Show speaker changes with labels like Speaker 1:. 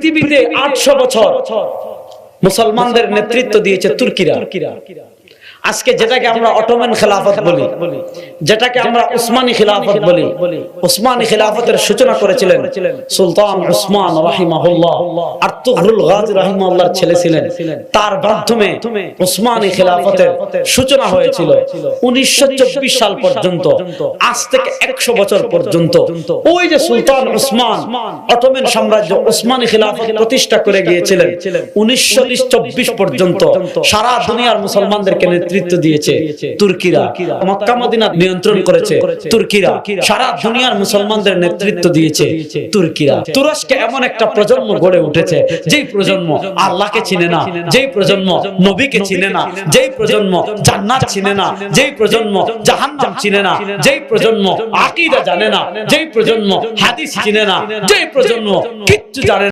Speaker 1: পৃথিবীতে 800 বছর মুসলমানদের নেতৃত্ব দিয়েছে তুর্কিরা। আজকে যেটাকে আমরা অটোমান খেলাফত বলি, যেটাকে আমরা উসমানী খেলাফত বলি, উসমানী খেলাফতের সূচনা করেছিলেন সুলতান উসমান রাহিমাহুল্লাহ। আরতুগরুল গাজী রাহিমাহুল্লাহর ছেলে ছিলেন। তার মাধ্যমে উসমানী খেলাফতের সূচনা হয়েছিল। 1924 সাল পর্যন্ত, আজ থেকে 100 বছর পর্যন্ত ওই যে সুলতান উসমান অটোমান সাম্রাজ্য উসমানী খেলাফত প্রতিষ্ঠা করে গিয়েছিলেন। 1924 পর্যন্ত সারা দুনিয়ার মুসলমানদেরকে নেতৃত্ব দিয়েছে তুর্কিরা। মক্কা মদিনা নিয়ন্ত্রণ করেছে তুর্কিরা। সারা দুনিয়ার মুসলমানদের নেতৃত্ব দিয়েছে তুর্কিরা। তুরস্কে এমন একটা প্রজন্ম গড়ে উঠেছে যেই প্রজন্ম আল্লাহকে চিনে না, যেই প্রজন্ম নবীকে চিনে না, যেই প্রজন্ম জান্নাত চিনে না, যেই প্রজন্ম জাহান্নাম চিনে না, যেই প্রজন্ম আকীদা জানে না, যেই প্রজন্ম হাদিস চিনে না, যেই প্রজন্ম কিচ্ছু জানে না।